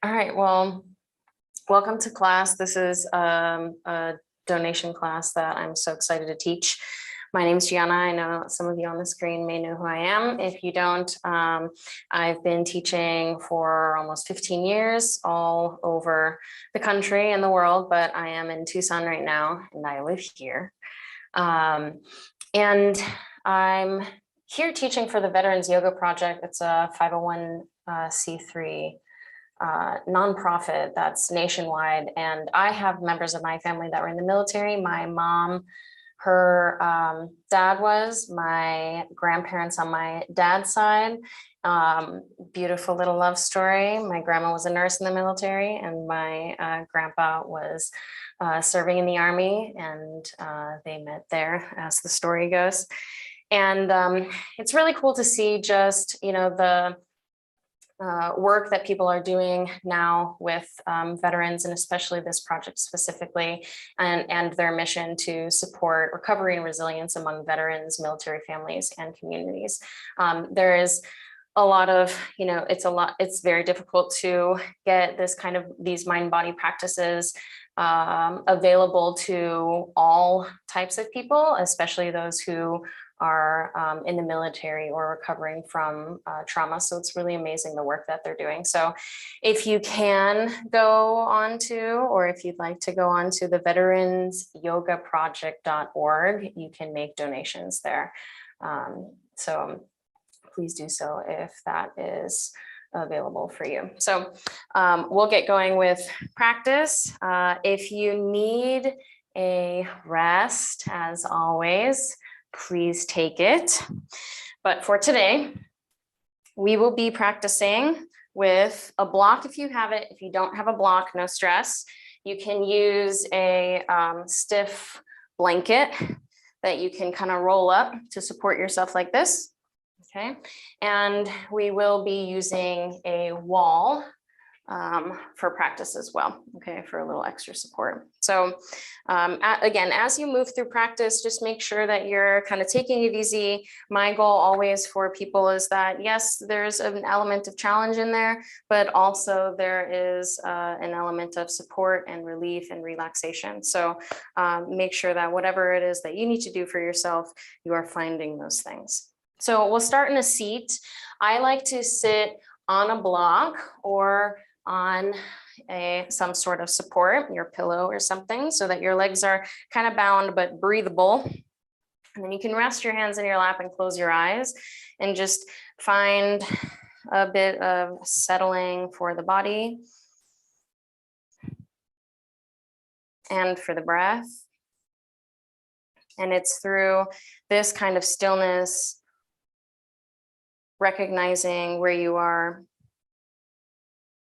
All right, well, welcome to class. This is a donation class that I'm so excited to teach. My name is Gianna. I know some of you on the screen may know who I am. If you don't, I've been teaching for almost 15 years all over the country and the world, but I am in Tucson right now and I live here. And I'm here teaching for the Veterans Yoga Project. It's a 501c3 nonprofit that's nationwide. And I have members of my family that were in the military. My mom, her dad was, my grandparents on my dad's side. Beautiful little love story. My grandma was a nurse in the military and my grandpa was serving in the Army, and they met there, as the story goes. And it's really cool to see just, you know, the work that people are doing now with veterans, and especially this project specifically, and their mission to support recovery and resilience among veterans, military families, and communities. There is a lot of, you know, it's very difficult to get these mind-body practices available to all types of people, especially those who are in the military or recovering from trauma. So it's really amazing the work that they're doing. So if you can go on to, or if you'd like to go on to the veteransyogaproject.org, you can make donations there. So please do so if that is available for you. So we'll get going with practice. If you need a rest, as always, please take it. But for today, we will be practicing with a block if you have it. If you don't have a block, no stress. You can use a stiff blanket that you can kind of roll up to support yourself like this. Okay, and we will be using a wall for practice as well, okay, for a little extra support. So again, as you move through practice, just make sure that you're kind of taking it easy. My goal always for people is that, yes, there's an element of challenge in there, but also there is an element of support and relief and relaxation. So make sure that whatever it is that you need to do for yourself, you are finding those things. So we'll start in a seat. I like to sit on a block or on some sort of support, your pillow or something, so that your legs are kind of bound but breathable. And then you can rest your hands in your lap and close your eyes and just find a bit of settling for the body and for the breath. And it's through this kind of stillness, recognizing where you are,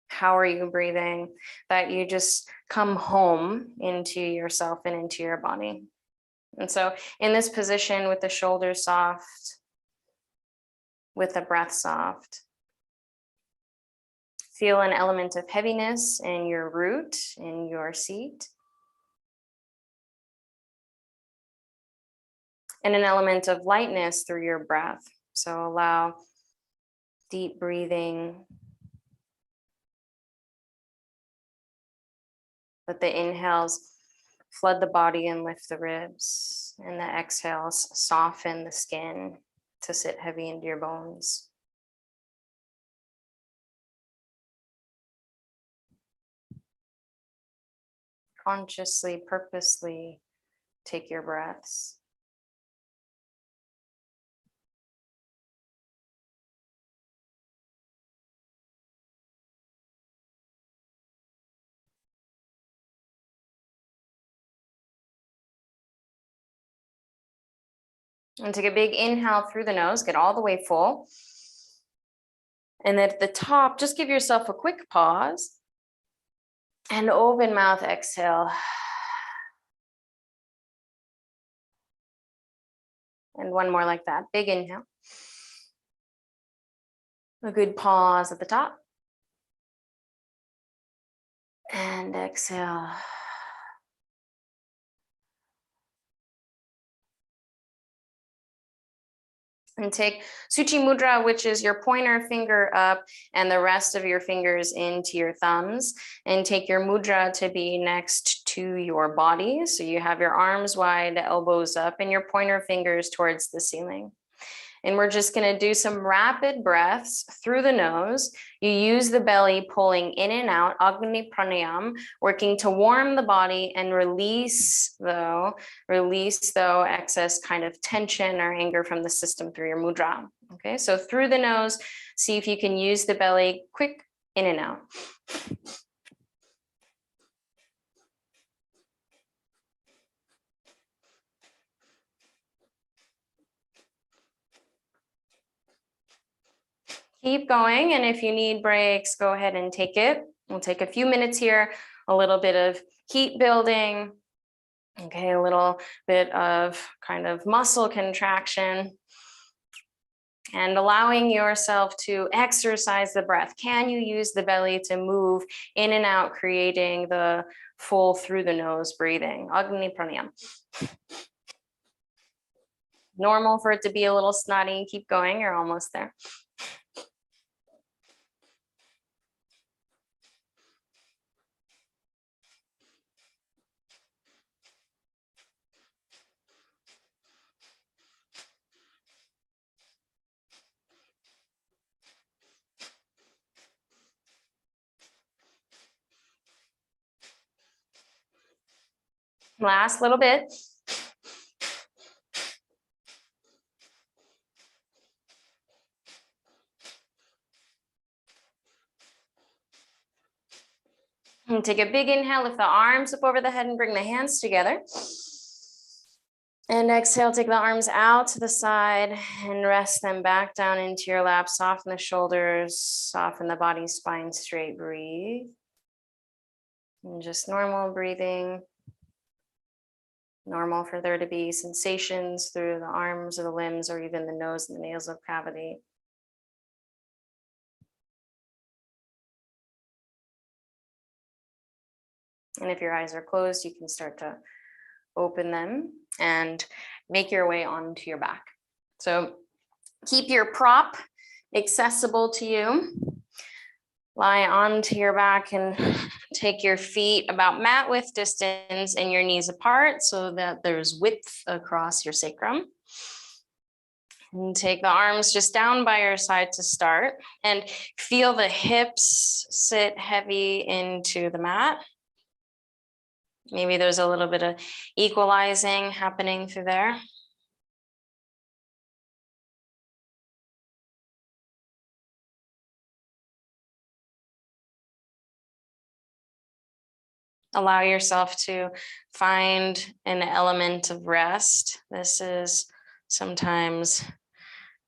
how are you breathing, that you just come home into yourself and into your body. And so in this position, with the shoulders soft, with the breath soft, feel an element of heaviness in your root, in your seat, and an element of lightness through your breath. So allow deep breathing. Let the inhales flood the body and lift the ribs, and the exhales soften the skin to sit heavy into your bones. Consciously, purposely take your breaths. And take a big inhale through the nose, get all the way full. And at the top, just give yourself a quick pause and open mouth exhale. And one more like that, big inhale. A good pause at the top. And exhale. And take Suchi Mudra, which is your pointer finger up and the rest of your fingers into your thumbs, and take your mudra to be next to your body. So you have your arms wide, elbows up, and your pointer fingers towards the ceiling. And we're just going to do some rapid breaths through the nose. You use the belly pulling in and out, Agni Pranayama, working to warm the body and release though excess kind of tension or anger from the system through your mudra. Okay, so through the nose, see if you can use the belly quick in and out. Keep going, and if you need breaks, go ahead and take it. We'll take a few minutes here, a little bit of heat building, okay, a little bit of kind of muscle contraction, and allowing yourself to exercise the breath. Can you use the belly to move in and out, creating the full through the nose breathing? Agni Pranayama. Normal for it to be a little snotty. Keep going, you're almost there. Last little bit. And take a big inhale, lift the arms up over the head and bring the hands together. And exhale, take the arms out to the side and rest them back down into your lap. Soften the shoulders, soften the body, spine straight, breathe. And just normal breathing. Normal for there to be sensations through the arms or the limbs or even the nose and the nasal cavity. And if your eyes are closed, you can start to open them and make your way onto your back. So keep your prop accessible to you. Lie onto your back and take your feet about mat width distance and your knees apart so that there's width across your sacrum. And take the arms just down by your side to start and feel the hips sit heavy into the mat. Maybe there's a little bit of equalizing happening through there. Allow yourself to find an element of rest. This is sometimes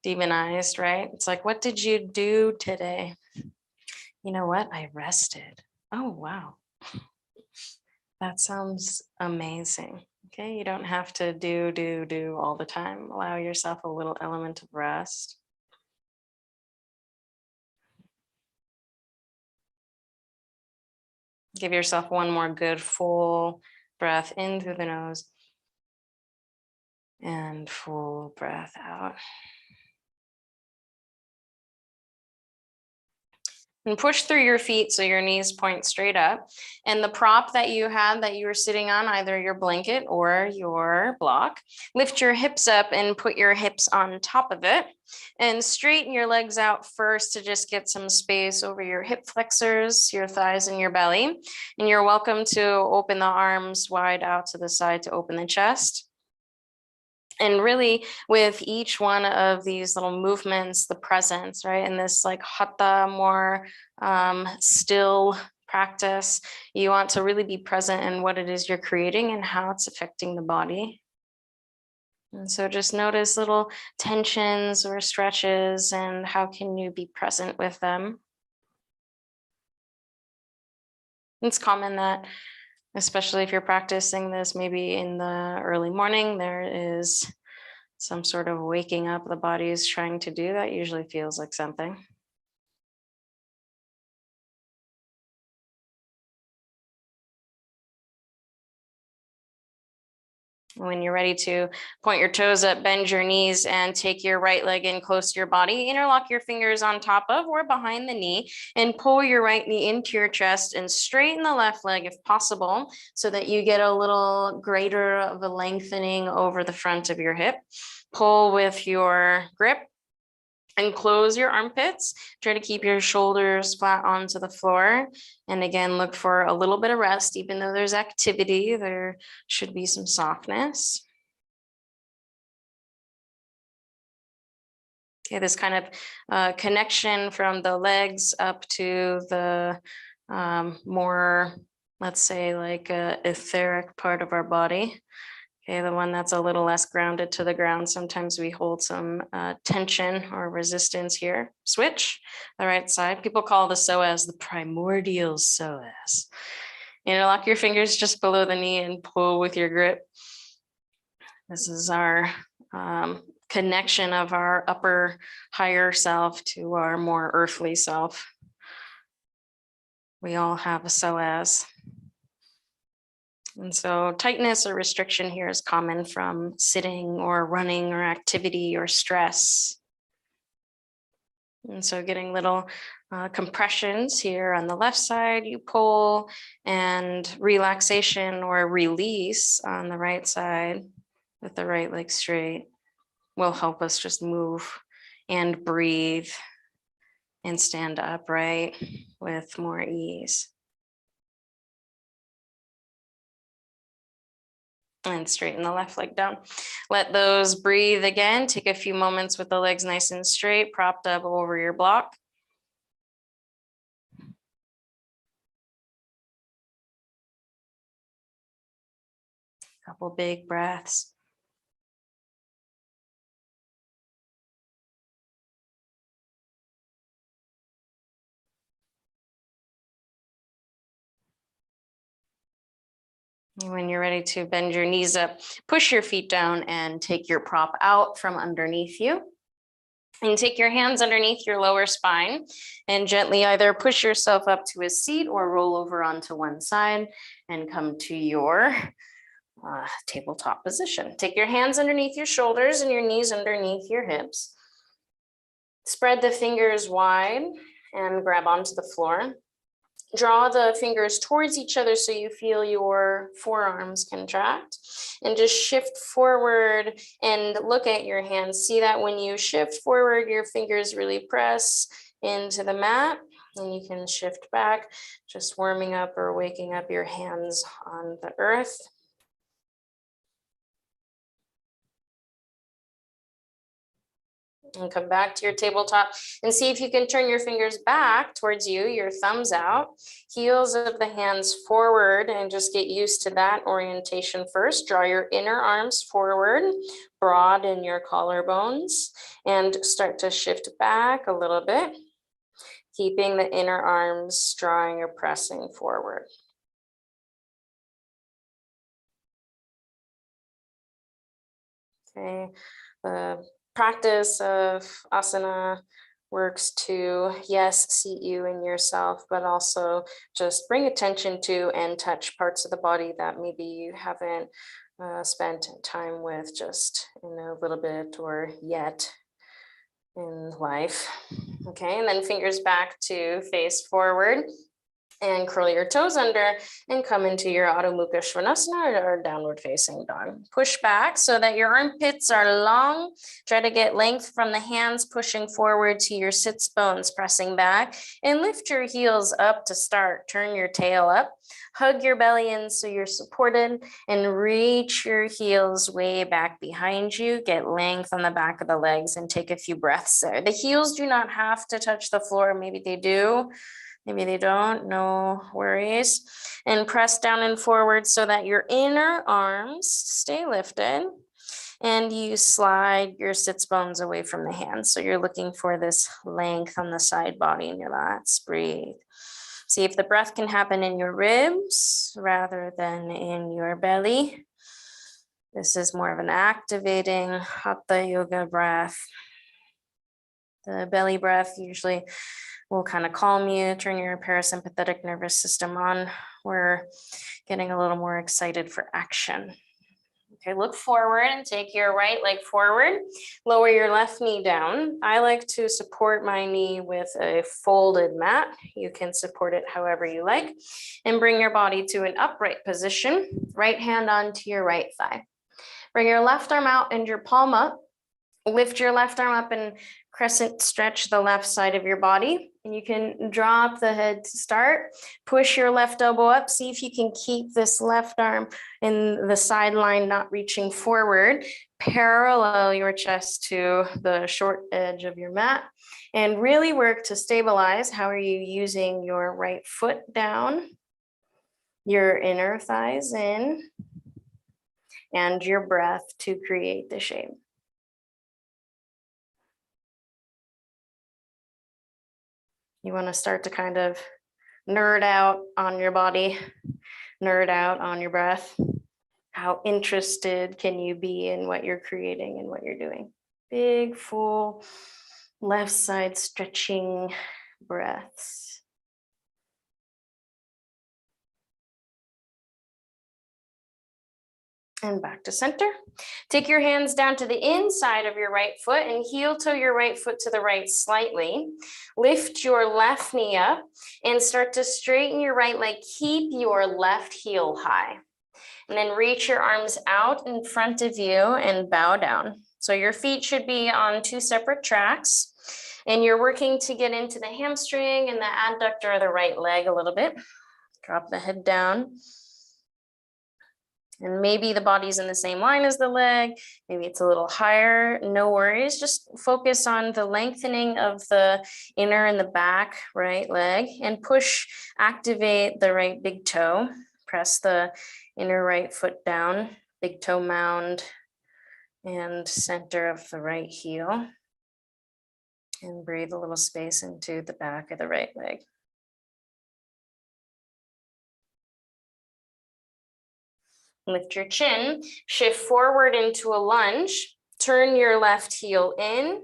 demonized, right? It's like, what did you do today? You know what? I rested. Oh, wow. That sounds amazing. Okay, you don't have to do all the time. Allow yourself a little element of rest. Give yourself one more good full breath in through the nose and full breath out. And push through your feet so your knees point straight up. And the prop that you had that you were sitting on, either your blanket or your block, lift your hips up and put your hips on top of it. And straighten your legs out first to just get some space over your hip flexors, your thighs, and your belly. And you're welcome to open the arms wide out to the side to open the chest. And really with each one of these little movements, the presence, right? And this like hatha, more still practice, you want to really be present in what it is you're creating and how it's affecting the body. And so just notice little tensions or stretches and how can you be present with them. It's common that, especially if you're practicing this, maybe in the early morning, there is some sort of waking up the body is trying to do. That usually feels like something. When you're ready to point your toes up, bend your knees and take your right leg in close to your body. Interlock your fingers on top of or behind the knee and pull your right knee into your chest and straighten the left leg if possible so that you get a little greater of a lengthening over the front of your hip. Pull with your grip and close your armpits. Try to keep your shoulders flat onto the floor. And again, look for a little bit of rest. Even though there's activity, there should be some softness. Okay, this kind of connection from the legs up to the more, let's say, like a etheric part of our body. Okay, the one that's a little less grounded to the ground. Sometimes we hold some tension or resistance here. Switch the right side. People call the psoas the primordial psoas. Interlock your fingers just below the knee and pull with your grip. This is our connection of our upper higher self to our more earthly self. We all have a psoas. And so tightness or restriction here is common from sitting or running or activity or stress. And so getting little compressions here on the left side, you pull, and relaxation or release on the right side with the right leg straight will help us just move and breathe and stand upright with more ease. And straighten the left leg down. Let those breathe again. Take a few moments with the legs nice and straight, propped up over your block. Couple big breaths. And when you're ready to bend your knees up, push your feet down and take your prop out from underneath you. And take your hands underneath your lower spine and gently either push yourself up to a seat or roll over onto one side and come to your tabletop position. Take your hands underneath your shoulders and your knees underneath your hips. Spread the fingers wide and grab onto the floor. Draw the fingers towards each other so you feel your forearms contract, and just shift forward and look at your hands. See that when you shift forward, your fingers really press into the mat, and you can shift back, just warming up or waking up your hands on the earth. And come back to your tabletop and see if you can turn your fingers back towards you, your thumbs out, heels of the hands forward, and just get used to that orientation first. Draw your inner arms forward, broaden your collarbones, and start to shift back a little bit, keeping the inner arms drawing or pressing forward. Okay. Practice of asana works to, yes, seat you in yourself, but also just bring attention to and touch parts of the body that maybe you haven't spent time with just in a little bit or yet in life. Okay, and then fingers back to face forward. And curl your toes under and come into your Adho Mukha Svanasana or downward facing dog. Push back so that your armpits are long. Try to get length from the hands pushing forward to your sits bones, pressing back, and lift your heels up to start. Turn your tail up, hug your belly in so you're supported, and reach your heels way back behind you. Get length on the back of the legs and take a few breaths there. The heels do not have to touch the floor. Maybe they do. Maybe they don't, no worries. And press down and forward so that your inner arms stay lifted and you slide your sits bones away from the hands. So you're looking for this length on the side body in your lats. Breathe. See if the breath can happen in your ribs rather than in your belly. This is more of an activating Hatha yoga breath. The belly breath usually will kind of calm you, turn your parasympathetic nervous system on. We're getting a little more excited for action. Okay, look forward and take your right leg forward. Lower your left knee down. I like to support my knee with a folded mat. You can support it however you like. And bring your body to an upright position. Right hand onto your right thigh. Bring your left arm out and your palm up. Lift your left arm up and crescent stretch the left side of your body. And you can drop the head to start. Push your left elbow up. See if you can keep this left arm in the sideline, not reaching forward. Parallel your chest to the short edge of your mat. And really work to stabilize. How are you using your right foot down? Your inner thighs in. And your breath to create the shape. You want to start to kind of nerd out on your body, nerd out on your breath. How interested can you be in what you're creating and what you're doing? Big, full, left side stretching breaths. And back to center. Take your hands down to the inside of your right foot and heel toe your right foot to the right slightly. Lift your left knee up and start to straighten your right leg. Keep your left heel high. And then reach your arms out in front of you and bow down. So your feet should be on two separate tracks. And you're working to get into the hamstring and the adductor of the right leg a little bit. Drop the head down. And maybe the body's in the same line as the leg. Maybe it's a little higher. No worries. Just focus on the lengthening of the inner and the back right leg and push, activate the right big toe. Press the inner right foot down, big toe mound and center of the right heel. And breathe a little space into the back of the right leg. Lift your chin, shift forward into a lunge, turn your left heel in,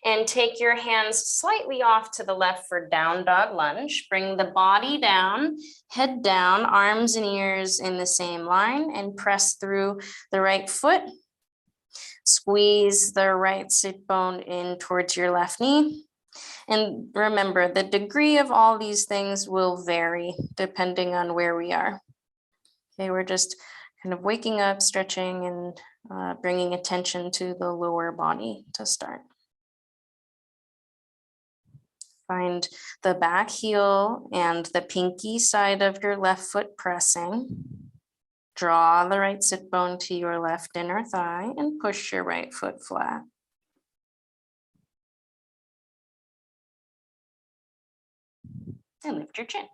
and take your hands slightly off to the left for down dog lunge. Bring the body down, head down, arms and ears in the same line, and press through the right foot. Squeeze the right sit bone in towards your left knee. And remember, the degree of all these things will vary depending on where we are. Okay, we're just kind of waking up, stretching, and bringing attention to the lower body to start. Find the back heel and the pinky side of your left foot pressing. Draw the right sit bone to your left inner thigh and push your right foot flat. And lift your chin.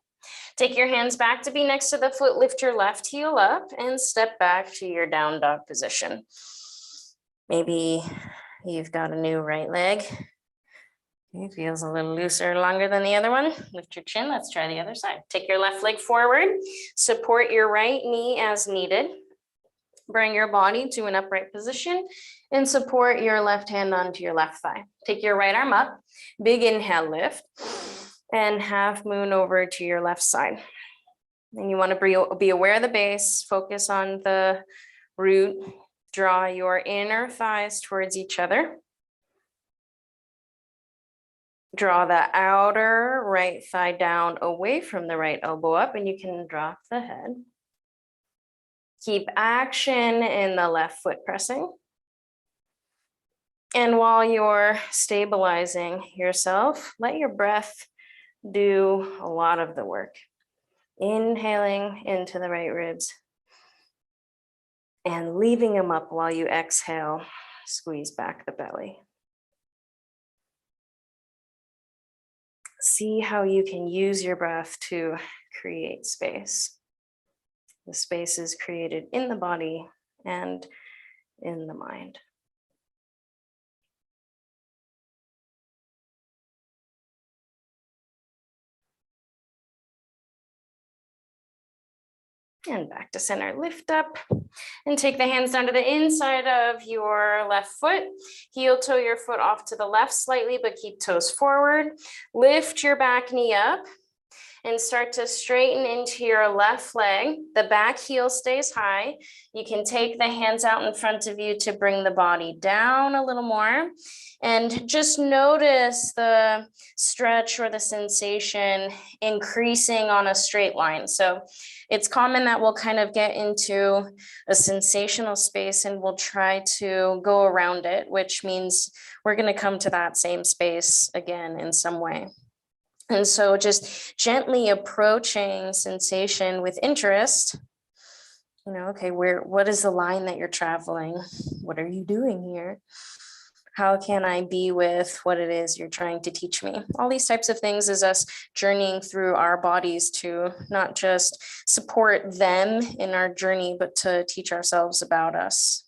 Take your hands back to be next to the foot, lift your left heel up and step back to your down dog position. Maybe you've got a new right leg. It feels a little looser, longer than the other one. Lift your chin, let's try the other side. Take your left leg forward, support your right knee as needed. Bring your body to an upright position and support your left hand onto your left thigh. Take your right arm up, big inhale, lift. And half moon over to your left side. And you want to be aware of the base, focus on the root, draw your inner thighs towards each other. Draw the outer right thigh down away from the right elbow up, and you can drop the head. Keep action in the left foot pressing. And while you're stabilizing yourself, let your breath do a lot of the work. Inhaling into the right ribs and leaving them up while you exhale, squeeze back the belly. See how you can use your breath to create space. The space is created in the body and in the mind. And back to center, lift up and take the hands down to the inside of your left foot. Heel toe your foot off to the left slightly, but keep toes forward. Lift your back knee up and start to straighten into your left leg. The back heel stays high. You can take the hands out in front of you to bring the body down a little more. And just notice the stretch or the sensation increasing on a straight line. So it's common that we'll kind of get into a sensational space and we'll try to go around it, which means we're going to come to that same space again in some way. And so just gently approaching sensation with interest, okay, what is the line that you're traveling? What are you doing here? How can I be with what it is you're trying to teach me? All these types of things is us journeying through our bodies to not just support them in our journey, but to teach ourselves about us.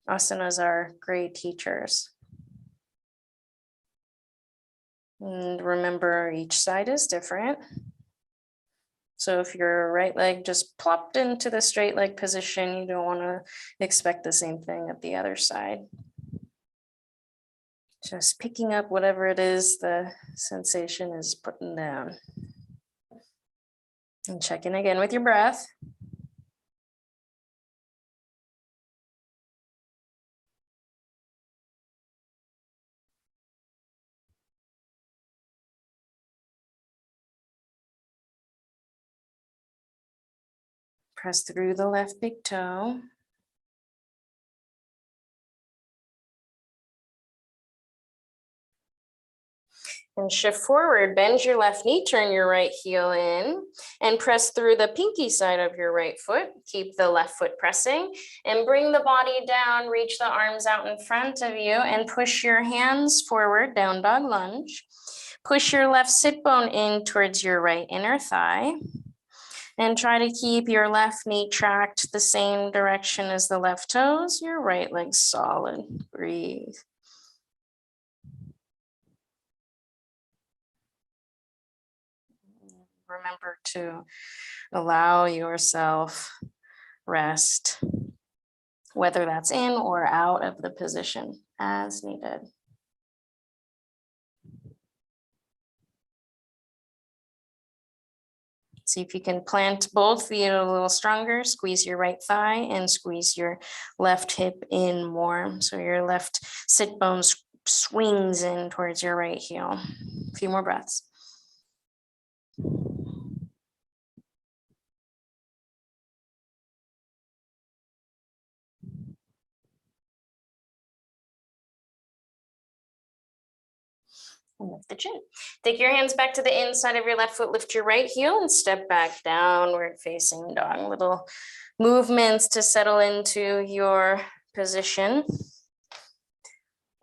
Asanas are great teachers. And remember, each side is different. So if your right leg just plopped into the straight leg position, you don't want to expect the same thing at the other side. Just picking up whatever it is the sensation is putting down. And check in again with your breath. Press through the left big toe. And shift forward, bend your left knee, turn your right heel in, and press through the pinky side of your right foot. Keep the left foot pressing, and bring the body down, reach the arms out in front of you, and push your hands forward, down dog lunge. Push your left sit bone in towards your right inner thigh, and try to keep your left knee tracked the same direction as the left toes, your right leg solid. Breathe. Remember to allow yourself rest, whether that's in or out of the position as needed. See if you can plant both feet a little stronger, squeeze your right thigh and squeeze your left hip in more. So your left sit bone swings in towards your right heel. A few more breaths. And lift the chin. Take your hands back to the inside of your left foot, lift your right heel and step back, downward facing dog. Little movements to settle into your position.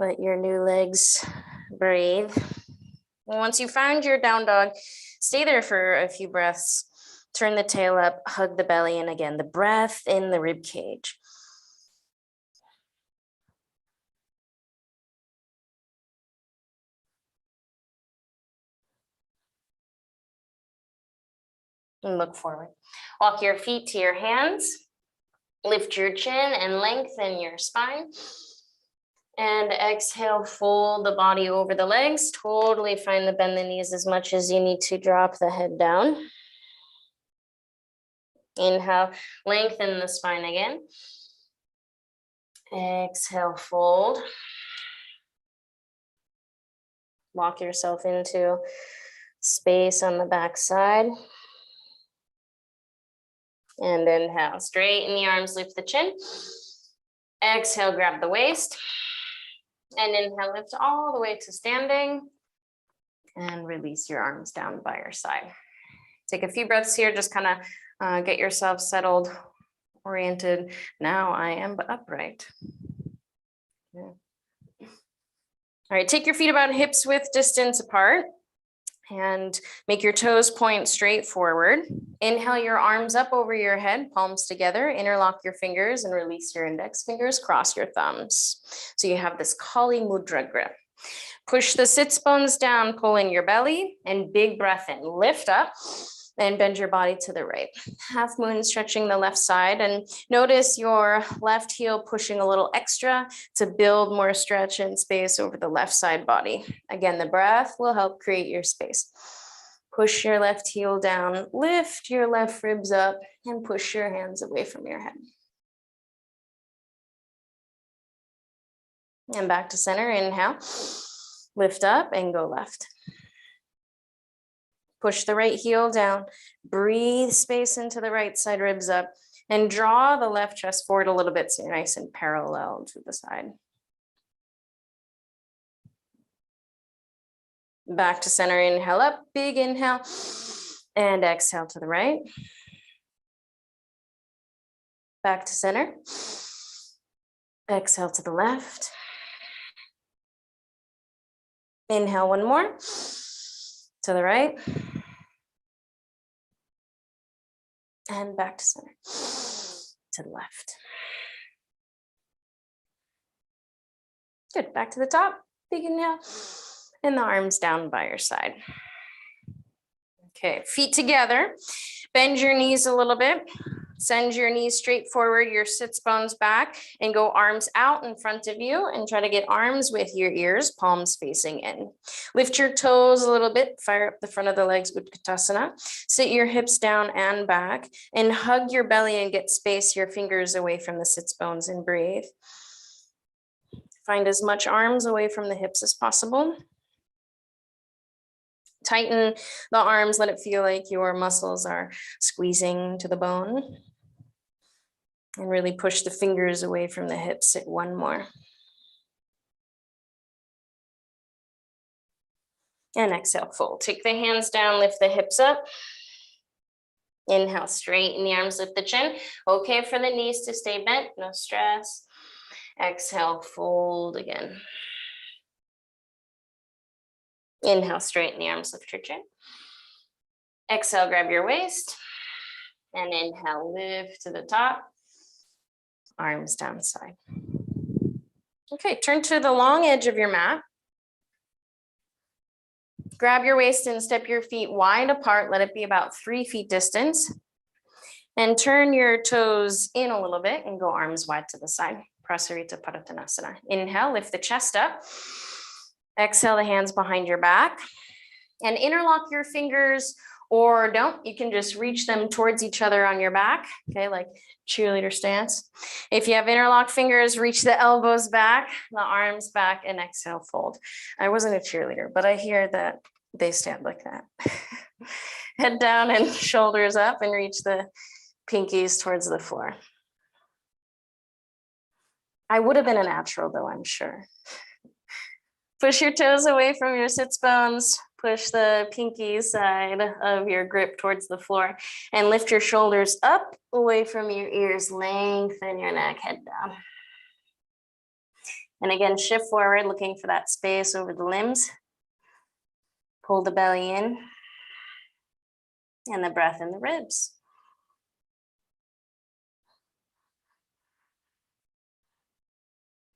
Let your new legs breathe. And once you found your down dog, stay there for a few breaths. Turn the tail up, hug the belly, and again, the breath in the rib cage. And look forward. Walk your feet to your hands. Lift your chin and lengthen your spine. And exhale, fold the body over the legs. Totally fine to bend the knees as much as you need to drop the head down. Inhale, lengthen the spine again. Exhale, fold. Walk yourself into space on the back side. And inhale, straighten the arms, lift the chin. Exhale, grab the waist. And inhale, lift all the way to standing. And release your arms down by your side. Take a few breaths here, just kind of get yourself settled, oriented. Now I am upright. Yeah. All right, take your feet about hips width distance apart. And make your toes point straight forward. Inhale your arms up over your head, palms together, interlock your fingers and release your index fingers, cross your thumbs. So you have this Kali Mudra grip. Push the sits bones down, pull in your belly and big breath in, lift up and bend your body to the right. Half moon stretching the left side and notice your left heel pushing a little extra to build more stretch and space over the left side body. Again, the breath will help create your space. Push your left heel down, lift your left ribs up, and push your hands away from your head. And back to center, inhale, lift up and go left. Push the right heel down, breathe space into the right side ribs up, and draw the left chest forward a little bit so you're nice and parallel to the side. Back to center, inhale up, big inhale, and exhale to the right. Back to center. Exhale to the left. Inhale one more, to the right. And back to center, to the left. Good, back to the top, big inhale, and the arms down by your side. Okay, feet together, bend your knees a little bit, send your knees straight forward, your sits bones back, and go arms out in front of you, and try to get arms with your ears, palms facing in. Lift your toes a little bit, fire up the front of the legs, Utkatasana. Sit your hips down and back, and hug your belly and get space, your fingers away from the sits bones, and breathe. Find as much arms away from the hips as possible. Tighten the arms, let it feel like your muscles are squeezing to the bone. And really push the fingers away from the hips. Sit one more. And exhale, fold. Take the hands down, lift the hips up. Inhale, straighten the arms, lift the chin. Okay for the knees to stay bent, no stress. Exhale, fold again. Inhale, straighten the arms, lift your chin. Exhale, grab your waist. And inhale, lift to the top. Arms down side. Okay, turn to the long edge of your mat. Grab your waist and step your feet wide apart. Let it be about 3 feet distance. And turn your toes in a little bit and go arms wide to the side. Prasarita Padottanasana. Inhale, lift the chest up. Exhale, the hands behind your back. And interlock your fingers, or don't. You can just reach them towards each other on your back. Okay, like cheerleader stance. If you have interlocked fingers, reach the elbows back, the arms back, and exhale, fold. I wasn't a cheerleader, but I hear that they stand like that. Head down and shoulders up, and reach the pinkies towards the floor. I would have been a natural though, I'm sure. Push your toes away from your sits bones. Push the pinky side of your grip towards the floor, and lift your shoulders up away from your ears. Lengthen your neck, head down. And again, shift forward, looking for that space over the limbs. Pull the belly in, and the breath in the ribs.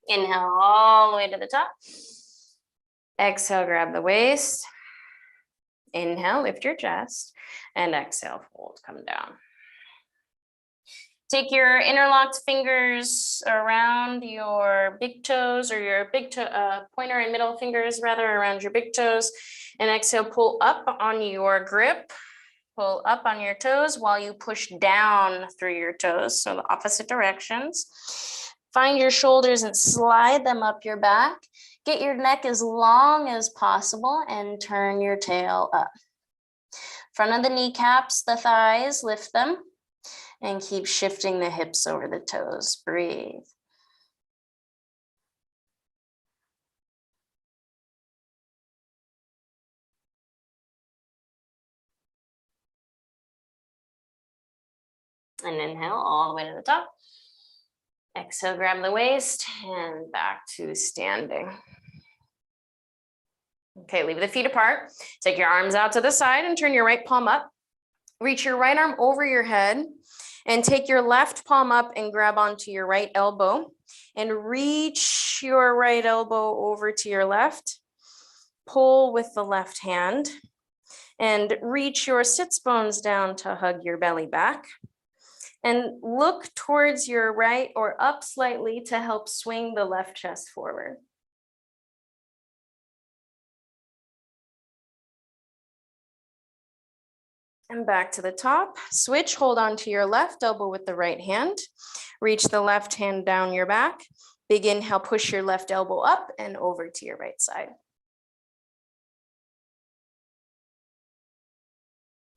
Inhale all the way to the top. Exhale, grab the waist. Inhale, lift your chest, and exhale, fold, come down. Take your interlocked fingers around your big toes, or your big toe, pointer and middle fingers rather, around your big toes, and exhale, pull up on your grip, pull up on your toes while you push down through your toes, so the opposite directions. Find your shoulders and slide them up your back. Get your neck as long as possible and turn your tail up. Front of the kneecaps, the thighs, lift them, and keep shifting the hips over the toes. Breathe. And inhale all the way to the top. Exhale, grab the waist, and back to standing. Okay, leave the feet apart. Take your arms out to the side and turn your right palm up. Reach your right arm over your head and take your left palm up and grab onto your right elbow, and reach your right elbow over to your left. Pull with the left hand and reach your sits bones down to hug your belly back. And look towards your right or up slightly to help swing the left chest forward. And back to the top. Switch, hold on to your left elbow with the right hand. Reach the left hand down your back. Big inhale, push your left elbow up and over to your right side.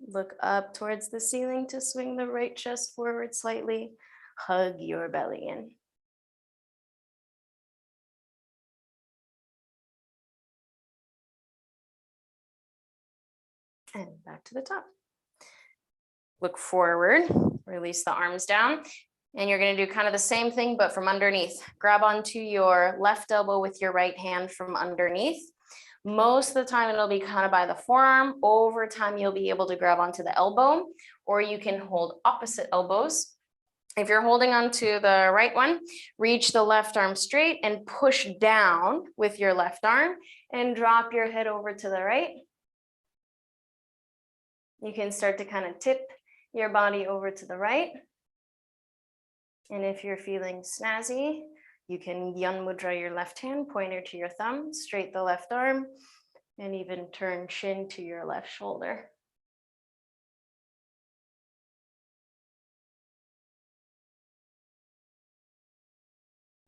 Look up towards the ceiling to swing the right chest forward slightly. Hug your belly in. And back to the top. Look forward, release the arms down. And you're going to do kind of the same thing, but from underneath. Grab onto your left elbow with your right hand from underneath. Most of the time, it'll be kind of by the forearm. Over time, you'll be able to grab onto the elbow, or you can hold opposite elbows. If you're holding onto the right one, reach the left arm straight and push down with your left arm and drop your head over to the right. You can start to kind of tip your body over to the right. And if you're feeling snazzy, you can Yan Mudra your left hand, pointer to your thumb, straight the left arm, and even turn chin to your left shoulder.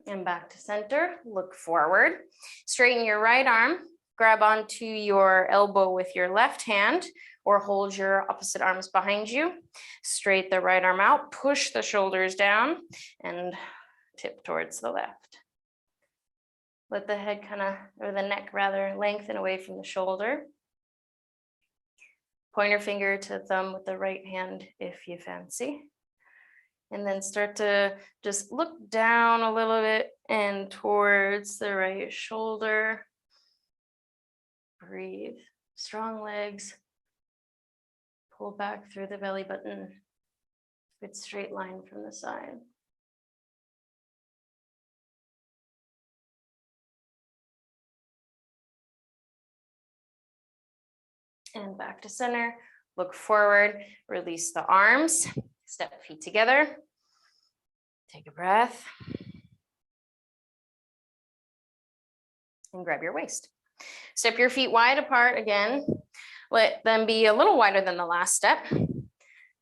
And back to center, look forward. Straighten your right arm, grab onto your elbow with your left hand, or hold your opposite arms behind you. Straight the right arm out, push the shoulders down, and tip towards the left. Let the head or the neck rather, lengthen away from the shoulder. Pointer finger to thumb with the right hand if you fancy. And then start to just look down a little bit and towards the right shoulder. Breathe. Strong legs. Pull back through the belly button. Good straight line from the side. And back to center. Look forward. Release the arms. Step feet together. Take a breath. And grab your waist. Step your feet wide apart again. Let them be a little wider than the last step.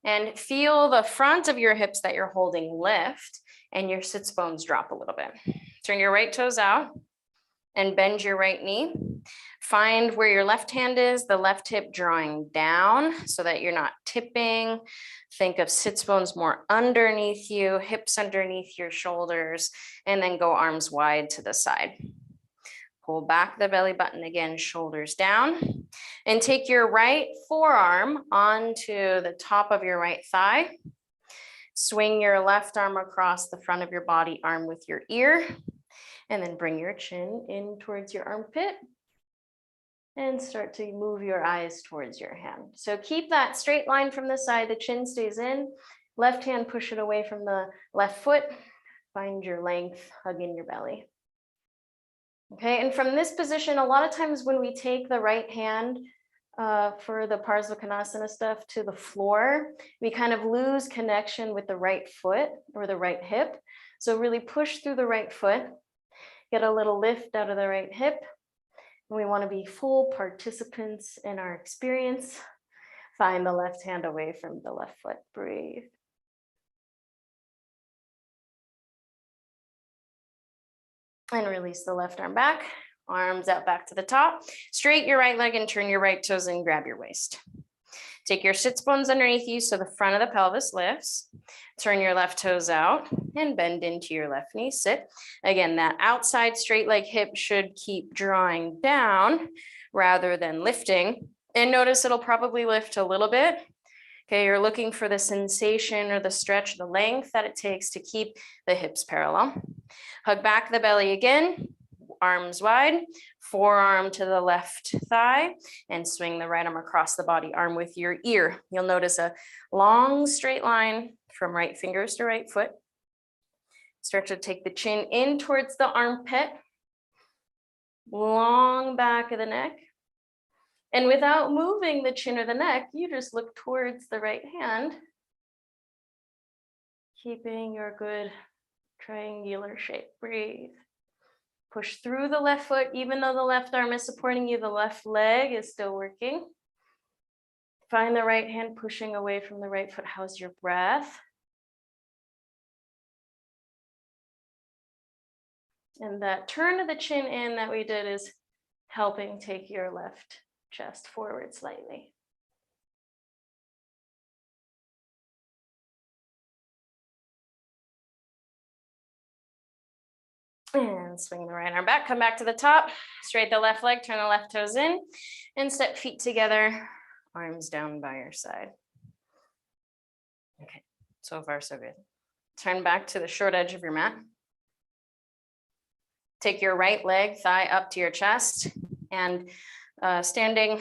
And feel the front of your hips that you're holding lift and your sits bones drop a little bit. Turn your right toes out and bend your right knee. Find where your left hand is, the left hip drawing down so that you're not tipping. Think of sits bones more underneath you, hips underneath your shoulders, and then go arms wide to the side. Pull back the belly button again, shoulders down, and take your right forearm onto the top of your right thigh. Swing your left arm across the front of your body, arm with your ear, and then bring your chin in towards your armpit and start to move your eyes towards your hand. So keep that straight line from the side, the chin stays in, left hand push it away from the left foot, find your length, hug in your belly. Okay, and from this position, a lot of times when we take the right hand for the Parsvakonasana stuff to the floor, we kind of lose connection with the right foot or the right hip. So really push through the right foot, get a little lift out of the right hip. And we want to be full participants in our experience. Find the left hand away from the left foot, breathe. And release the left arm back, arms out back to the top. Straight your right leg and turn your right toes and grab your waist. Take your sits bones underneath you so the front of the pelvis lifts. Turn your left toes out and bend into your left knee, sit. Again, that outside straight leg hip should keep drawing down rather than lifting. And notice it'll probably lift a little bit. Okay, you're looking for the sensation or the stretch, the length that it takes to keep the hips parallel. Hug back the belly again, arms wide, forearm to the left thigh, and swing the right arm across the body, arm with your ear. You'll notice a long straight line from right fingers to right foot. Start to take the chin in towards the armpit, long back of the neck. And without moving the chin or the neck, you just look towards the right hand, keeping your good triangular shape. Breathe. Push through the left foot, even though the left arm is supporting you, the left leg is still working. Find the right hand pushing away from the right foot. How's your breath? And that turn of the chin in that we did is helping take your left chest forward slightly. And swing the right arm back, come back to the top, straight the left leg, turn the left toes in, and step feet together, arms down by your side. Okay, so far so good. Turn back to the short edge of your mat. Take your right leg, thigh up to your chest, and standing,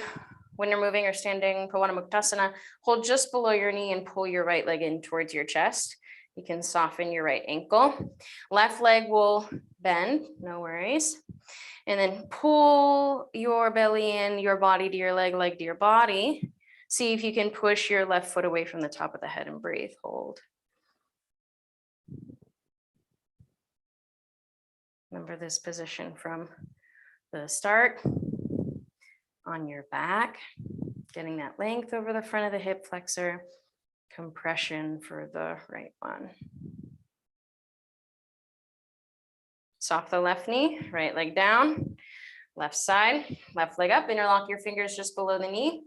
when you're moving or standing, Pavana Muktasana, hold just below your knee and pull your right leg in towards your chest. You can soften your right ankle. Left leg will bend, no worries. And then pull your belly in, your body to your leg, leg to your body. See if you can push your left foot away from the top of the head and breathe, hold. Remember this position from the start. On your back, getting that length over the front of the hip flexor. Compression for the right one. Soft the left knee, right leg down, left side, left leg up, interlock your fingers just below the knee.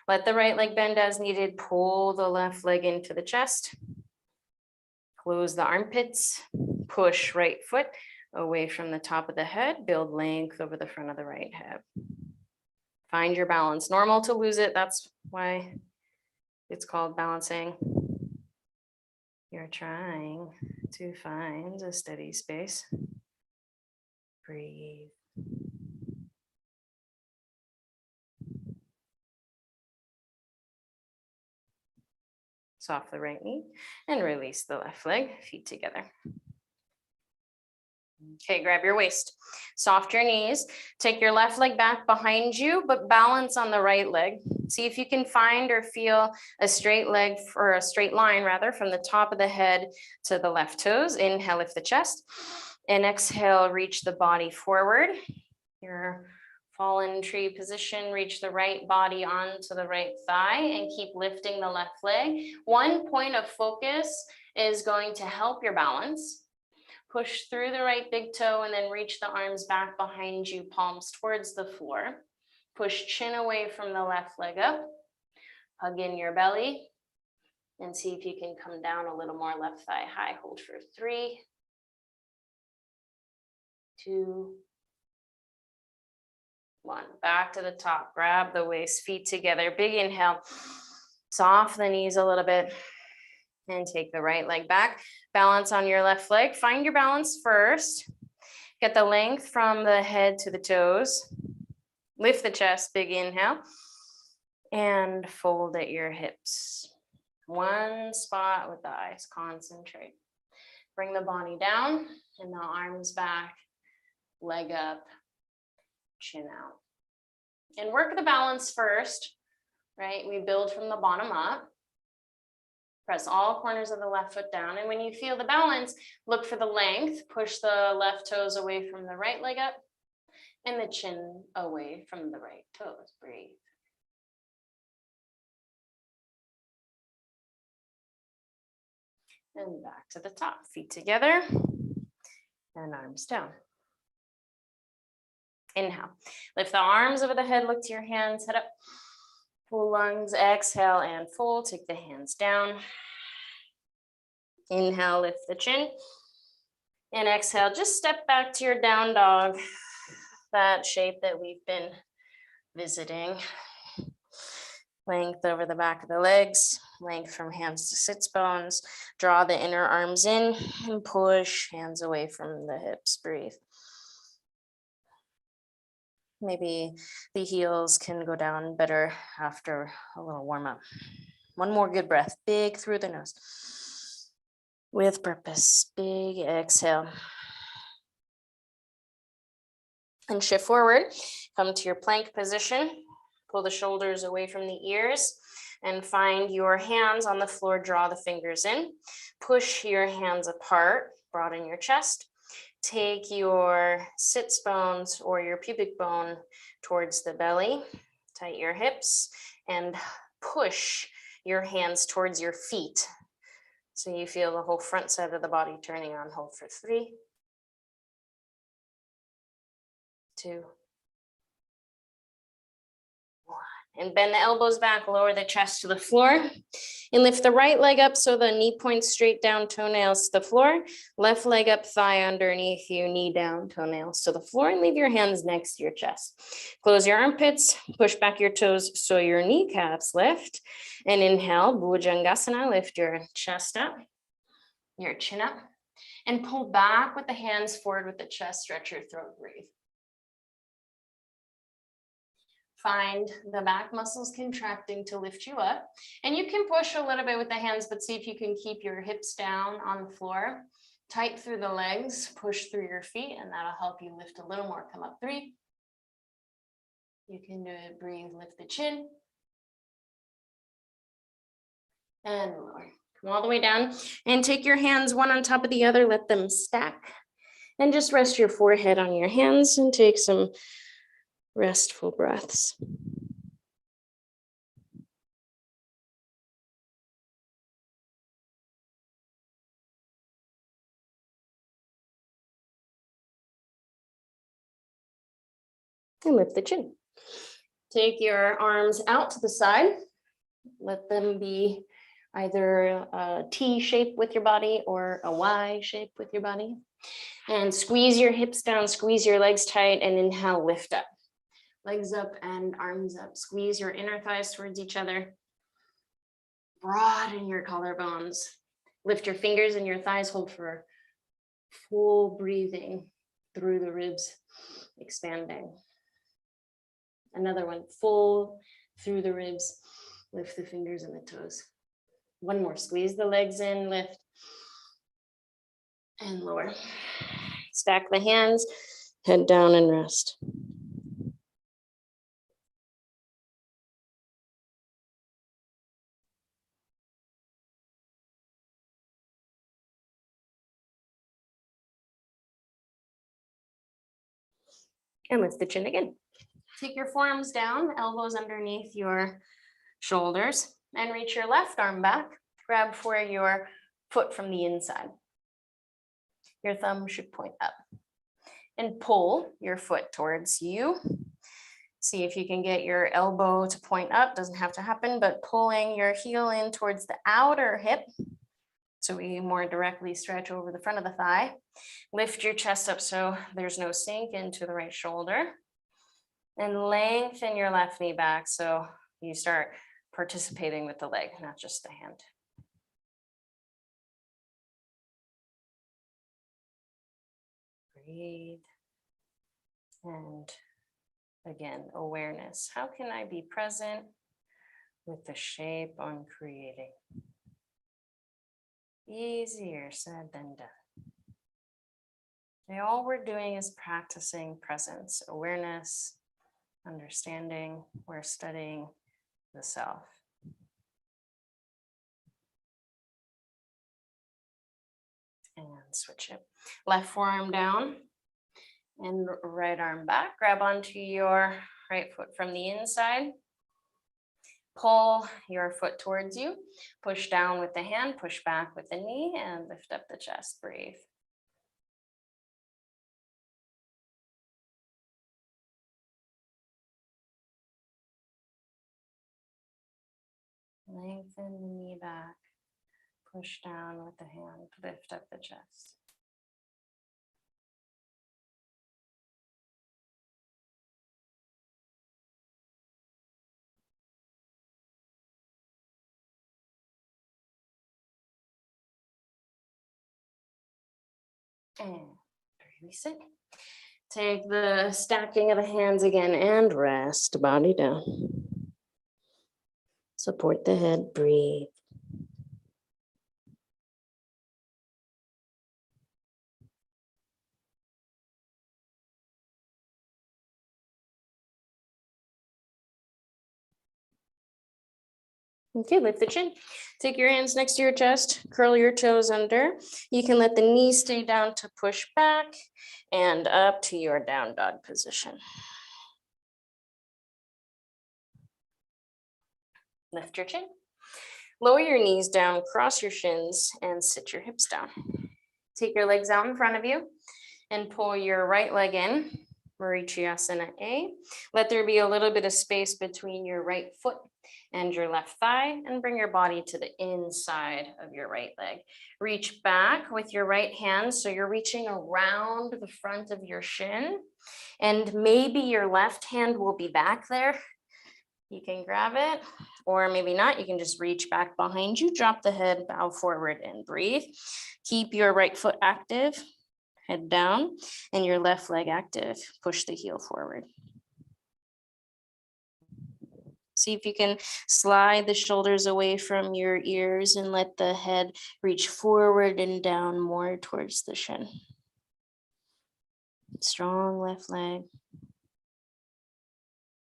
Let the right leg bend as needed, pull the left leg into the chest. Close the armpits, push right foot away from the top of the head, build length over the front of the right hip. Find your balance. Normal to lose it, that's why it's called balancing. You're trying to find a steady space. Breathe. Soft the right knee and release the left leg, feet together. Okay, grab your waist, soft your knees, take your left leg back behind you, but balance on the right leg. See if you can find or feel a straight leg, or a straight line rather, from the top of the head to the left toes. Inhale, lift the chest, and exhale, reach the body forward. Your fallen tree position, reach the right body onto the right thigh and keep lifting the left leg. One point of focus is going to help your balance. Push through the right big toe and then reach the arms back behind you, palms towards the floor. Push chin away from the left leg up. Hug in your belly and see if you can come down a little more, left thigh high. Hold for 3, 2, 1. Back to the top. Grab the waist, feet together. Big inhale. Soften the knees a little bit. And take the right leg back. Balance on your left leg. Find your balance first. Get the length from the head to the toes. Lift the chest, big inhale. And fold at your hips. One spot with the eyes, concentrate. Bring the body down and the arms back, leg up, chin out. And work the balance first, right? We build from the bottom up. Press all corners of the left foot down. And when you feel the balance, look for the length. Push the left toes away from the right leg up and the chin away from the right toes. Breathe. And back to the top. Feet together and arms down. Inhale. Lift the arms over the head. Look to your hands. Head up. Full lungs, exhale and fold. Take the hands down. Inhale, lift the chin. And exhale, just step back to your down dog. That shape that we've been visiting. Length over the back of the legs. Length from hands to sits bones. Draw the inner arms in and push hands away from the hips. Breathe. Maybe the heels can go down better after a little warm up. One more good breath, big through the nose. With purpose, big exhale. And shift forward, come to your plank position. Pull the shoulders away from the ears and find your hands on the floor, draw the fingers in. Push your hands apart, broaden your chest. Take your sits bones or your pubic bone towards the belly. Tight your hips and push your hands towards your feet. So you feel the whole front side of the body turning on. Hold for 3, 2, 1. And bend the elbows back, lower the chest to the floor, and lift the right leg up so the knee points straight down, toenails to the floor. Left leg up, thigh underneath you, knee down, toenails to the floor, and leave your hands next to your chest. Close your armpits, push back your toes so your kneecaps lift. And inhale, Bhujangasana, lift your chest up, your chin up, and pull back with the hands forward with the chest, stretch your throat, breathe. Find the back muscles contracting to lift you up. And you can push a little bit with the hands, but see if you can keep your hips down on the floor. Tight through the legs, push through your feet, and that'll help you lift a little more. Come up 3. You can do it, breathe, lift the chin. And lower. Come all the way down and take your hands one on top of the other, let them stack. And just rest your forehead on your hands and take some restful breaths. And lift the chin. Take your arms out to the side. Let them be either a T shape with your body or a Y shape with your body. And squeeze your hips down, squeeze your legs tight, and inhale, lift up. Legs up and arms up. Squeeze your inner thighs towards each other. Broaden your collarbones. Lift your fingers and your thighs. Hold for full breathing through the ribs, expanding. Another one, full through the ribs. Lift the fingers and the toes. One more, squeeze the legs in, lift and lower. Stack the hands, head down and rest. And lift the chin again. Take your forearms down, elbows underneath your shoulders, and reach your left arm back. Grab for your foot from the inside. Your thumb should point up. And pull your foot towards you. See if you can get your elbow to point up. Doesn't have to happen, but pulling your heel in towards the outer hip. So we more directly stretch over the front of the thigh. Lift your chest up so there's no sink into the right shoulder. And lengthen your left knee back so you start participating with the leg, not just the hand. Breathe. And again, awareness. How can I be present with the shape I'm creating? Easier said than done. Okay, all we're doing is practicing presence, awareness, understanding. We're studying the self. And switch it. Left forearm down and right arm back. Grab onto your right foot from the inside. Pull your foot towards you. Push down with the hand, push back with the knee, and lift up the chest. Breathe. Lengthen the knee back. Push down with the hand, lift up the chest. And release it. Take the stacking of the hands again and rest, body down. Support the head, breathe. Okay, lift the chin. Take your hands next to your chest, curl your toes under. You can let the knees stay down to push back and up to your down dog position. Lift your chin. Lower your knees down, cross your shins, and sit your hips down. Take your legs out in front of you and pull your right leg in, Marichyasana A. Let there be a little bit of space between your right foot and your left thigh, and bring your body to the inside of your right leg. Reach back with your right hand, so you're reaching around the front of your shin, and maybe your left hand will be back there. You can grab it, or maybe not. You can just reach back behind you, drop the head, bow forward, and breathe. Keep your right foot active, head down, and your left leg active. Push the heel forward. See if you can slide the shoulders away from your ears and let the head reach forward and down more towards the shin. Strong left leg.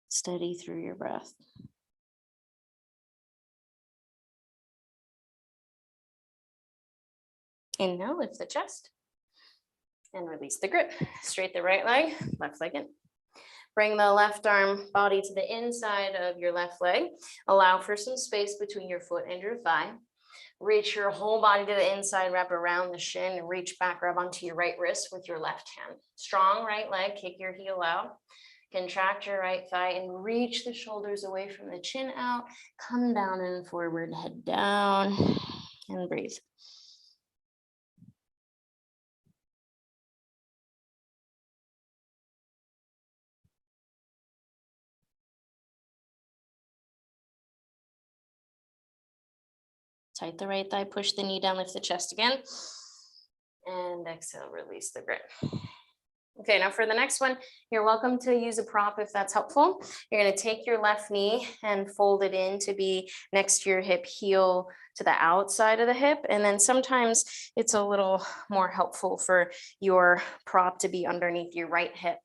Steady through your breath. Inhale, lift the chest and release the grip. Straight the right leg, left leg in. Bring the left arm body to the inside of your left leg. Allow for some space between your foot and your thigh. Reach your whole body to the inside, wrap around the shin, and reach back, grab onto your right wrist with your left hand. Strong right leg, kick your heel out. Contract your right thigh and reach the shoulders away from the chin out. Come down and forward, head down, and breathe. Tight the right thigh, push the knee down, lift the chest again. And exhale, release the grip. Okay, now for the next one, you're welcome to use a prop if that's helpful. You're going to take your left knee and fold it in to be next to your hip, heel to the outside of the hip. And then sometimes it's a little more helpful for your prop to be underneath your right hip.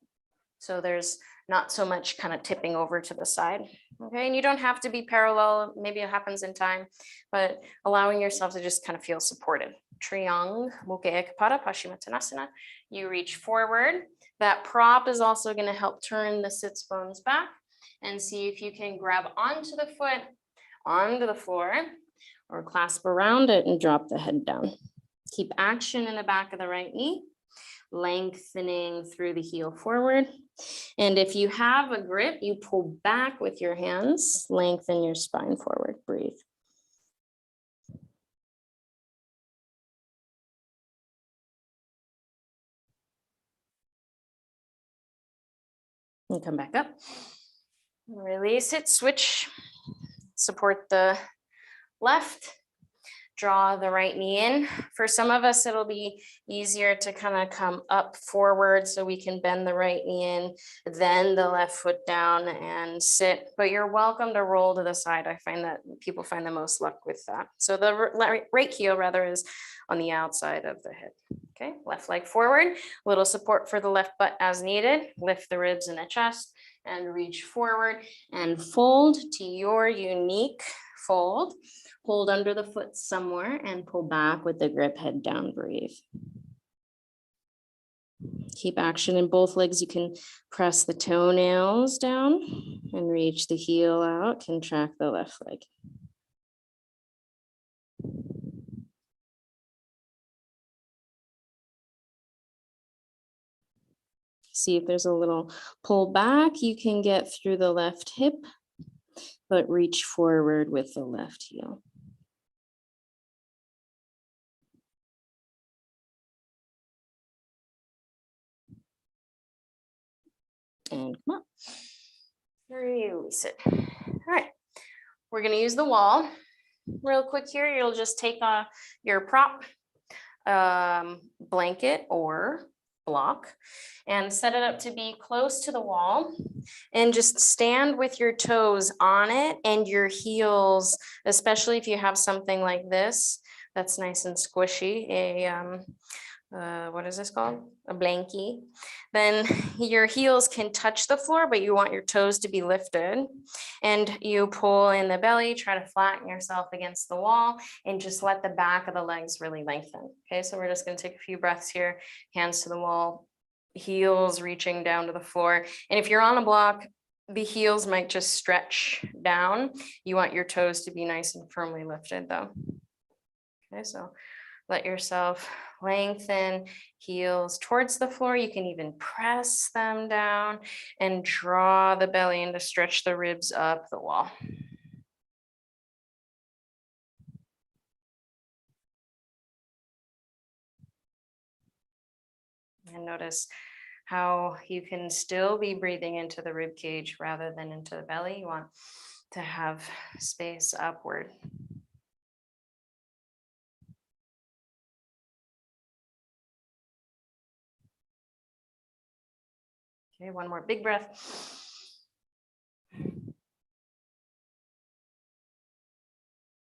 So there's not so much kind of tipping over to the side. Okay, and you don't have to be parallel. Maybe it happens in time, but allowing yourself to just kind of feel supported. Triang, Mukha Ekapara, Paschimottanasana. You reach forward. That prop is also going to help turn the sits bones back, and see if you can grab onto the foot, onto the floor, or clasp around it and drop the head down. Keep action in the back of the right knee, lengthening through the heel forward. And if you have a grip, you pull back with your hands, lengthen your spine forward, breathe. And come back up. Release it, switch, support the left. Draw the right knee in. For some of us, it'll be easier to kind of come up forward so we can bend the right knee in, then the left foot down and sit. But you're welcome to roll to the side. I find that people find the most luck with that. So the right heel rather is on the outside of the hip. Okay, left leg forward, little support for the left butt as needed. Lift the ribs in the chest and reach forward and fold to your unique fold. Hold under the foot somewhere and pull back with the grip, head down, breathe. Keep action in both legs. You can press the toenails down and reach the heel out, contract the left leg. See if there's a little pull back you can get through the left hip, but reach forward with the left heel. And come up. Release it. All right, we're going to use the wall. Real quick here, you'll just take your prop, blanket or block, and set it up to be close to the wall, and just stand with your toes on it and your heels, especially if you have something like this that's nice and squishy, what is this called? A blankie. Then your heels can touch the floor, but you want your toes to be lifted, and you pull in the belly, try to flatten yourself against the wall, and just let the back of the legs really lengthen. Okay, so we're just going to take a few breaths here, hands to the wall, heels reaching down to the floor. And if you're on a block, The heels might just stretch down. You want your toes to be nice and firmly lifted though. Okay, so let yourself lengthen, heels towards the floor. You can even press them down and draw the belly in to stretch the ribs up the wall. And notice how you can still be breathing into the rib cage rather than into the belly. You want to have space upward. Okay, one more big breath.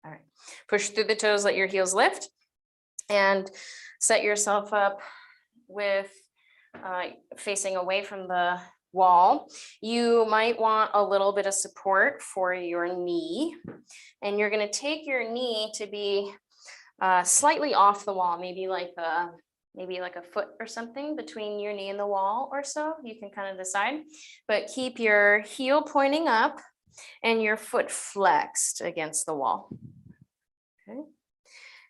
All right, push through the toes, let your heels lift, and set yourself up with facing away from the wall. You might want a little bit of support for your knee, and you're going to take your knee to be slightly off the wall, maybe like a foot or something between your knee and the wall or so. You can kind of decide, but keep your heel pointing up and your foot flexed against the wall. Okay.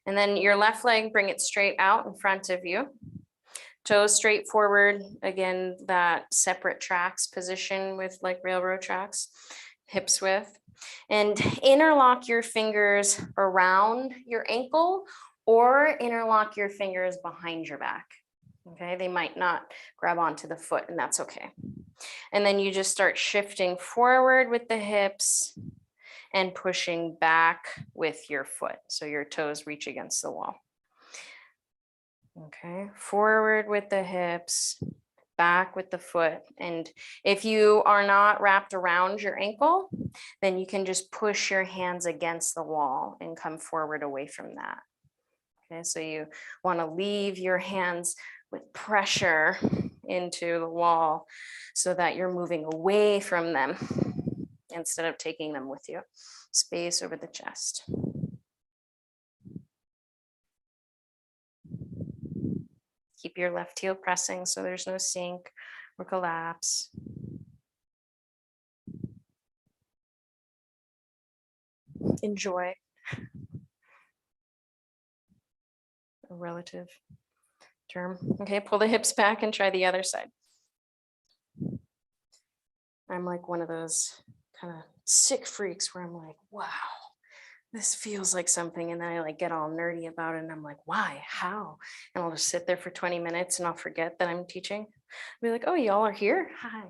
And then your left leg, bring it straight out in front of you. Toes straight forward. Again, that separate tracks position with like railroad tracks, hips width. And interlock your fingers around your ankle or interlock your fingers behind your back. Okay, they might not grab onto the foot, and that's okay. And then you just start shifting forward with the hips and pushing back with your foot. So your toes reach against the wall. Okay, forward with the hips, back with the foot. And if you are not wrapped around your ankle, then you can just push your hands against the wall and come forward away from that. Okay, so you want to leave your hands with pressure into the wall so that you're moving away from them instead of taking them with you. Space over the chest. Keep your left heel pressing so there's no sink or collapse. Enjoy. A relative term. Okay, pull the hips back and try the other side. I'm like one of those kind of sick freaks where I'm like, wow, this feels like something. And then I like get all nerdy about it and I'm like, why, how? And I'll just sit there for 20 minutes and I'll forget that I'm teaching. I'll be like, oh, y'all are here? Hi.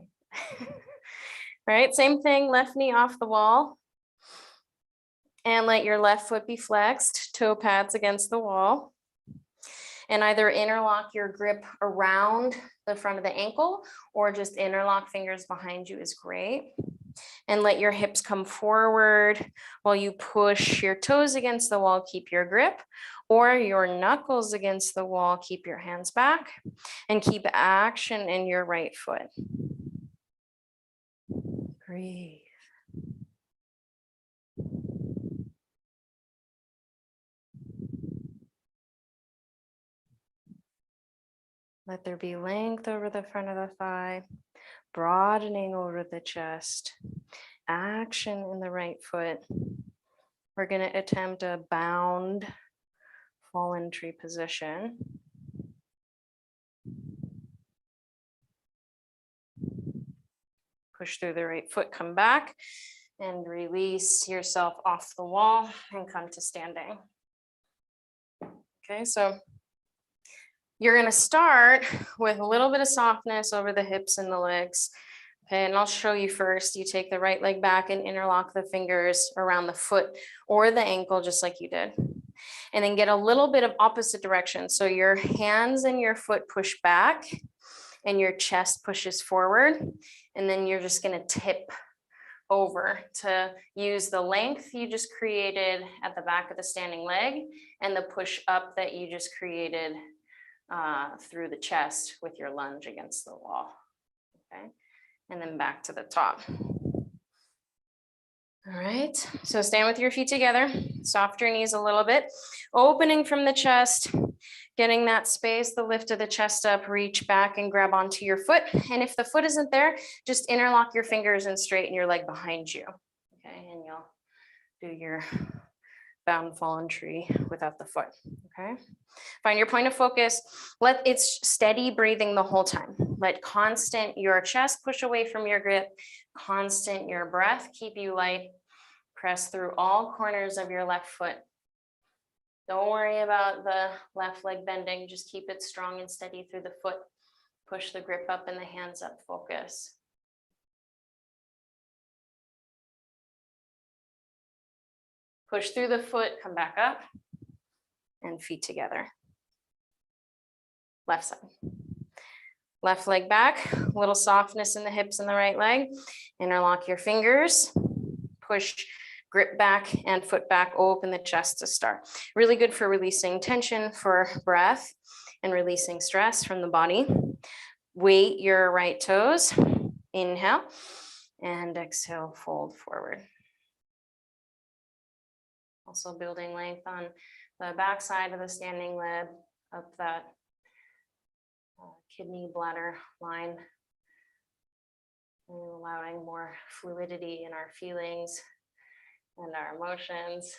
All right, same thing, left knee off the wall. And let your left foot be flexed, toe pads against the wall. And either interlock your grip around the front of the ankle or just interlock fingers behind you is great. And let your hips come forward while you push your toes against the wall, keep your grip, or your knuckles against the wall, keep your hands back, and keep action in your right foot. Breathe. Let there be length over the front of the thigh, broadening over the chest, action in the right foot. We're going to attempt a bound fallen tree position. Push through the right foot, come back, and release yourself off the wall and come to standing. Okay, so you're going to start with a little bit of softness over the hips and the legs. Okay, and I'll show you first. You take the right leg back and interlock the fingers around the foot or the ankle, just like you did. And then get a little bit of opposite direction. So your hands and your foot push back and your chest pushes forward. And then you're just going to tip over to use the length you just created at the back of the standing leg and the push up that you just created through the chest with your lunge against the wall. Okay, and then back to the top. All right, so stand with your feet together, soft your knees a little bit, opening from the chest, Getting that space, the lift of the chest up, reach back and grab onto your foot. And if the foot isn't there, just interlock your fingers and straighten your leg behind you. Okay, and you'll do your bound fallen tree without the foot. Okay, find your point of focus. It's steady breathing the whole time. Let constant your chest push away from your grip, constant your breath keep you light. Press through all corners of your left foot. Don't worry about the left leg bending. Just keep it strong and steady through the foot. Push the grip up and the hands up. Focus. Push through the foot, come back up, and feet together. Left side. Left leg back, a little softness in the hips and the right leg. Interlock your fingers. Push, grip back and foot back, open the chest to start. Really good for releasing tension, for breath, and releasing stress from the body. Weight your right toes. Inhale, and exhale, fold forward. Also building length on the back side of the standing leg, up that kidney bladder line, and allowing more fluidity in our feelings and our emotions,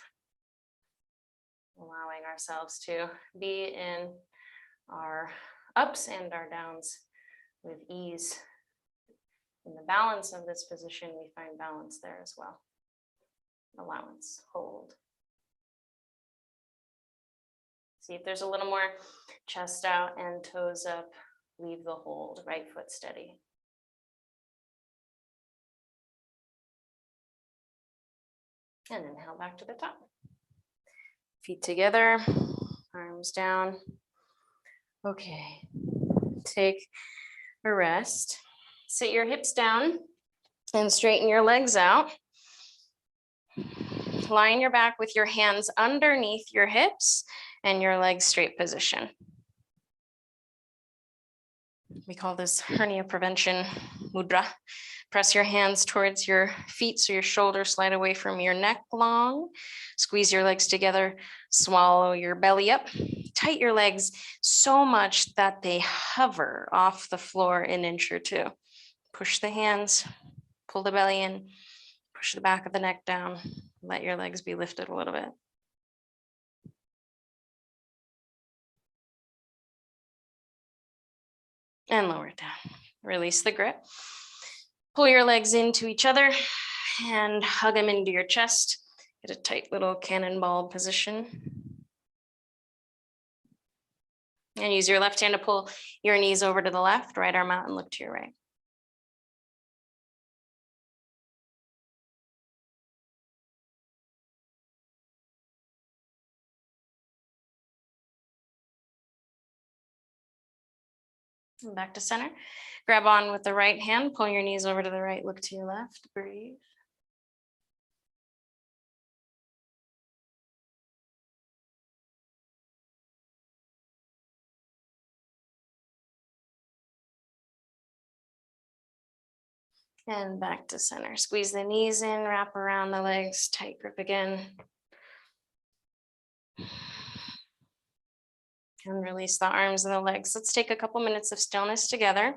allowing ourselves to be in our ups and our downs with ease. In the balance of this position, we find balance there as well. Allowance, hold. See if there's a little more chest out and toes up. Leave the hold, right foot steady. And inhale back to the top. Feet together, arms down. Okay, take a rest. Sit your hips down and straighten your legs out. Lie on your back with your hands underneath your hips and your legs straight position. We call this hernia prevention mudra. Press your hands towards your feet so your shoulders slide away from your neck long. Squeeze your legs together, swallow your belly up. Tight your legs so much that they hover off the floor an inch or two. Push the hands, pull the belly in, push the back of the neck down. Let your legs be lifted a little bit. And lower it down. Release the grip. Pull your legs into each other and hug them into your chest. Get a tight little cannonball position. And use your left hand to pull your knees over to the left, right arm out and look to your right. And back to center. Grab on with the right hand, pull your knees over to the right, look to your left, breathe. And back to center. Squeeze the knees in, wrap around the legs, tight grip again. And release the arms and the legs. Let's take a couple minutes of stillness together.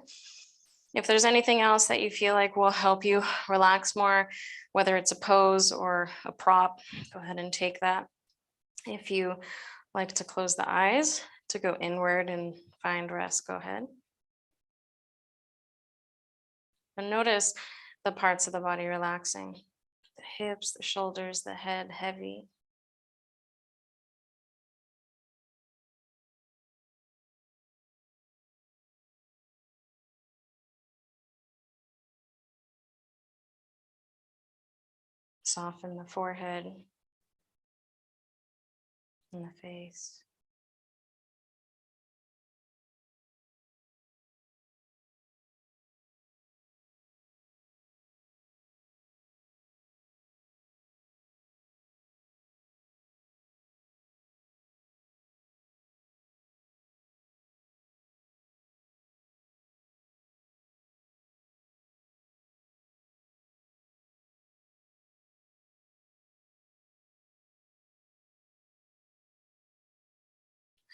If there's anything else that you feel like will help you relax more, whether it's a pose or a prop, go ahead and take that. If you like to close the eyes to go inward and find rest, go ahead. And notice the parts of the body relaxing. The hips, the shoulders, the head heavy. Soften the forehead and the face.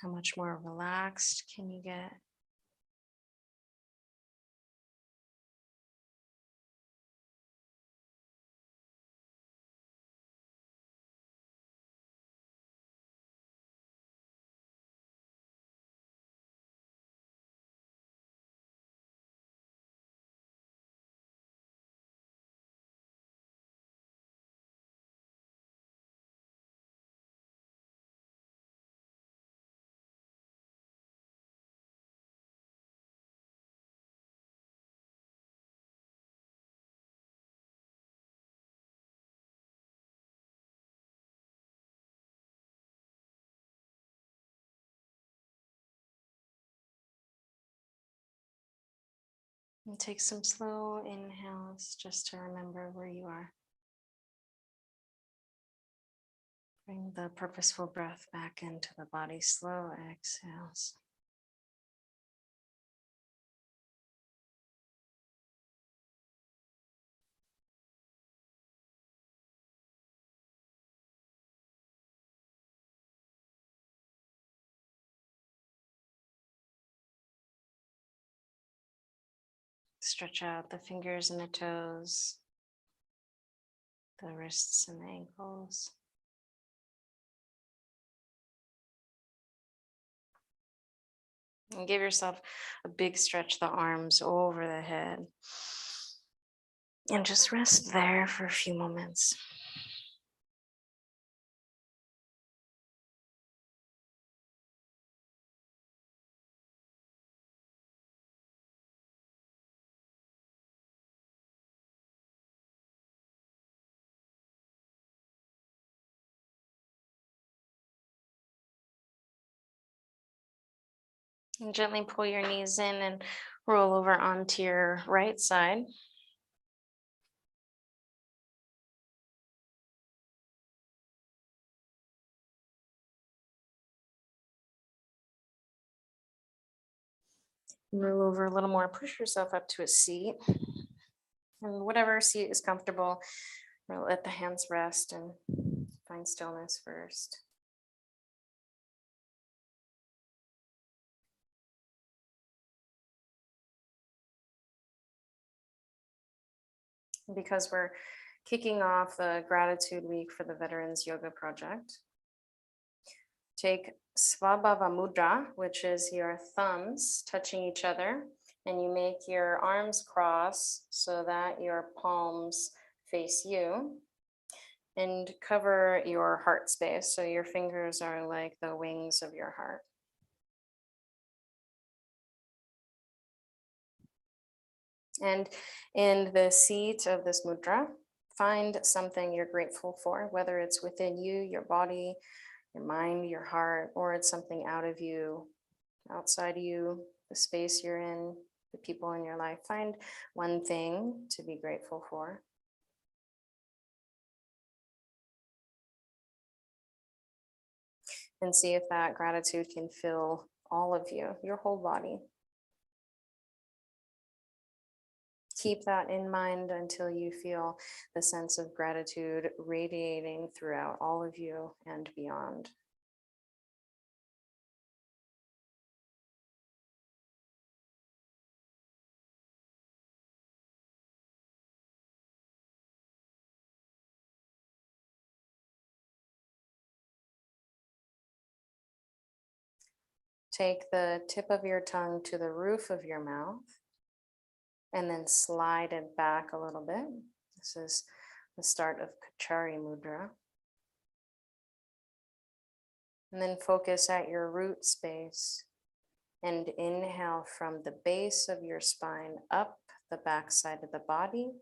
How much more relaxed can you get? And take some slow inhales just to remember where you are. Bring the purposeful breath back into the body. Slow exhales. Stretch out the fingers and the toes, the wrists and the ankles. And give yourself a big stretch, the arms over the head. And just rest there for a few moments. And gently pull your knees in and roll over onto your right side. Roll over a little more, push yourself up to a seat. And whatever seat is comfortable, let the hands rest and find stillness first. Because we're kicking off the gratitude week for the Veterans Yoga Project, take Svabhava Mudra, which is your thumbs touching each other, and you make your arms cross so that your palms face you, and cover your heart space. So your fingers are like the wings of your heart. And in the seat of this mudra, find something you're grateful for, whether it's within you, your body, your mind, your heart, or it's something out of you, outside you, the space you're in, the people in your life. Find one thing to be grateful for. And see if that gratitude can fill all of you, your whole body. Keep that in mind until you feel the sense of gratitude radiating throughout all of you and beyond. Take the tip of your tongue to the roof of your mouth and then slide it back a little bit. This is the start of Kachari Mudra. And then focus at your root space and inhale from the base of your spine up the back side of the body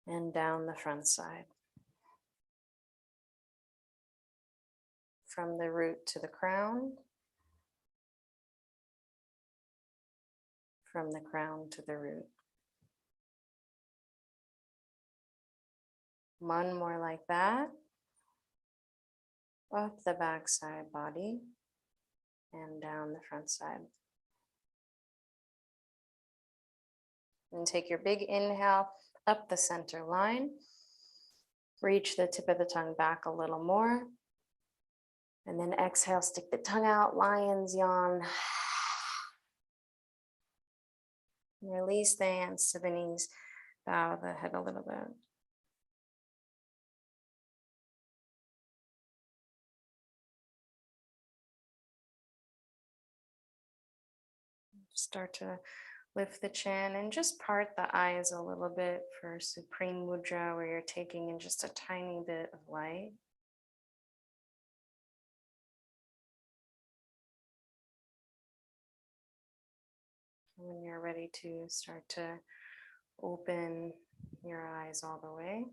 and down the front side. From the root to the crown, from the crown to the root. One more like that. Up the back side body and down the front side. And take your big inhale up the center line. Reach the tip of the tongue back a little more. And then exhale, stick the tongue out, lion's yawn. Release the hands to the knees, bow the head a little bit. Start to lift the chin and just part the eyes a little bit for Supreme Mudra, where you're taking in just a tiny bit of light. When you're ready to start to open your eyes all the way.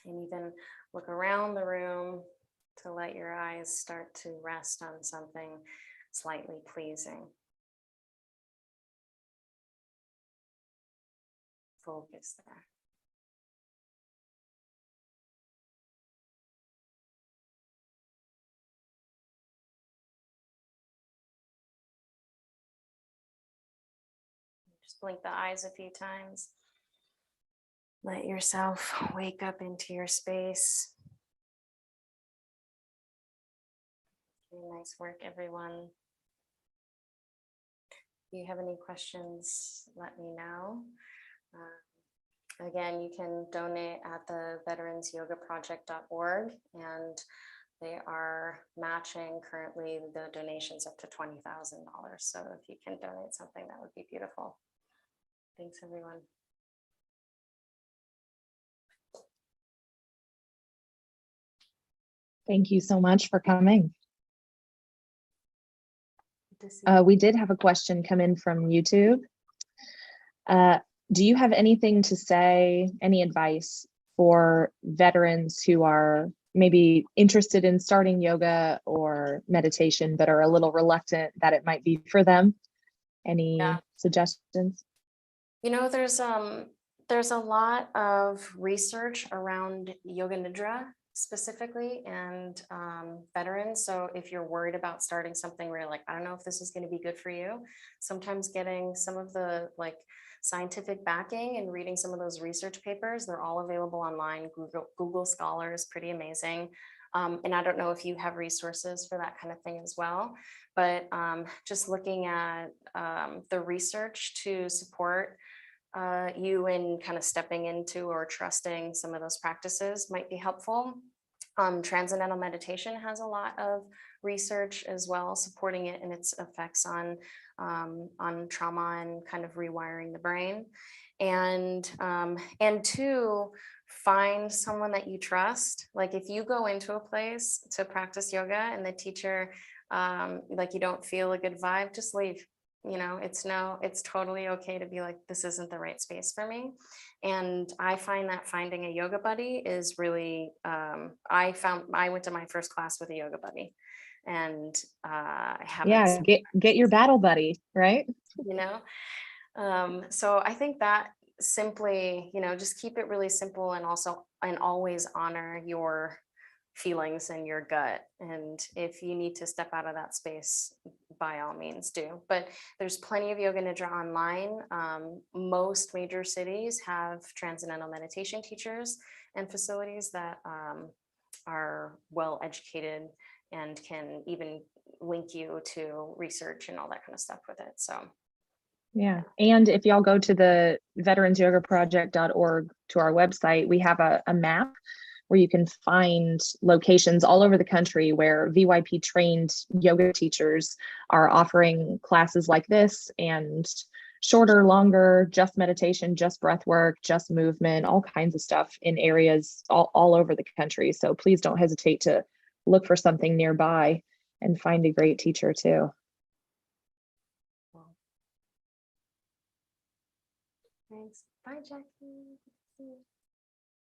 And even look around the room to let your eyes start to rest on something slightly pleasing. Focus there. Just blink the eyes a few times. Let yourself wake up into your space. Nice work, everyone. If you have any questions, let me know. Again, you can donate at the veteransyogaproject.org, and they are matching currently the donations up to $20,000. So if you can donate something, that would be beautiful. Thanks, everyone. Thank you so much for coming. Good We did have a question come in from YouTube. Do you have anything to say, any advice for veterans who are maybe interested in starting yoga or meditation, but are a little reluctant that it might be for them? Any suggestions? You know, there's a lot of research around yoga nidra specifically and veterans. So if you're worried about starting something where you're like, I don't know if this is going to be good for you, sometimes getting some of the like scientific backing and reading some of those research papers, they're all available online. Google Scholar is pretty amazing. And I don't know if you have resources for that kind of thing as well, but just looking at the research to support you in kind of stepping into or trusting some of those practices might be helpful. Transcendental meditation has a lot of research as well, supporting it and its effects on trauma and kind of rewiring the brain. And two, find someone that you trust. Like if you go into a place to practice yoga and the teacher, like you don't feel a good vibe, just leave. You know, it's totally okay to be like, this isn't the right space for me. And I find that finding a yoga buddy is really, I went to my first class with a yoga buddy, and I haven't. Get your battle buddy, right? You know, so I think that simply, you know, just keep it really simple, and always honor your feelings and your gut. And if you need to step out of that space, by all means do. But there's plenty of yoga nidra online. Most major cities have transcendental meditation teachers and facilities that are well educated and can even link you to research and all that kind of stuff with it. So yeah. And if y'all go to the veteransyogaproject.org to our website, we have a map where you can find locations all over the country where VYP trained yoga teachers are offering classes like this, and shorter, longer, just meditation, just breath work, just movement, all kinds of stuff in areas all over the country. So please don't hesitate to look for something nearby and find a great teacher too. Thanks. Bye, Jackie.